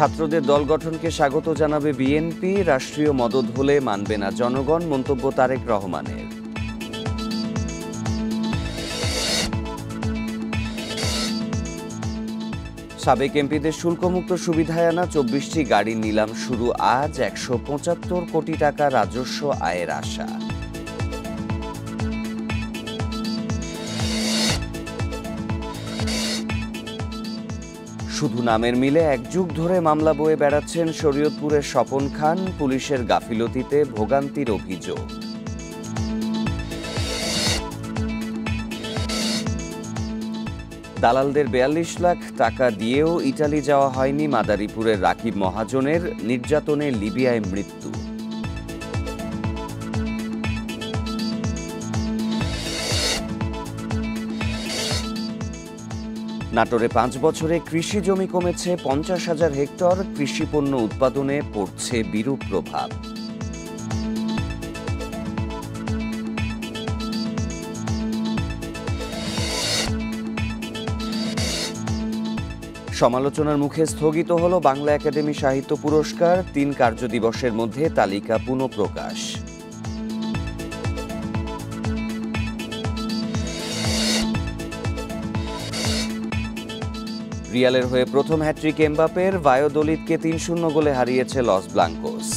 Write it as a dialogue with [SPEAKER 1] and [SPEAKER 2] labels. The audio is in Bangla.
[SPEAKER 1] ছাত্রদের দল গঠনকে স্বাগত জানাবে বিএনপি, রাষ্ট্রীয় মদদ হলে মানবে না জনগণ, মন্তব্য তারেক রহমানের। সাবেক এমপিদের শুল্কমুক্ত সুবিধায় আনা ২৪টি গাড়ির নিলাম শুরু আজ। ১৭৫ কোটি টাকা রাজস্ব আয়ের আশা। শুধু নামের মিলে এক যুগ ধরে মামলা বয়ে বেড়াচ্ছেন শরীয়তপুরের স্বপন খান, পুলিশের গাফিলতিতে ভোগান্তির অভিযোগ। দালালদের ৪২ লাখ টাকা দিয়েও ইটালি যাওয়া হয়নি মাদারীপুরের রাকিব মহাজনের, নির্যাতনে লিবিয়ায় মৃত্যু। নাটোরে ৫ বছরে কৃষি জমি কমেছে ৫০,০০০ হেক্টর, কৃষিপণ্য উৎপাদনে পড়ছে বিরূপ প্রভাব। সমালোচনার মুখে স্থগিত হল বাংলা একাডেমি সাহিত্য পুরস্কার, ৩ কার্যদিবসের মধ্যে তালিকা পুনঃপ্রকাশ। রিয়ালের হয়ে প্রথম হ্যাট্রিক এমবাপের, ভায়োদোলিদকে ৩-০ গোলে হারিয়েছে লস ব্লাঙ্কোস।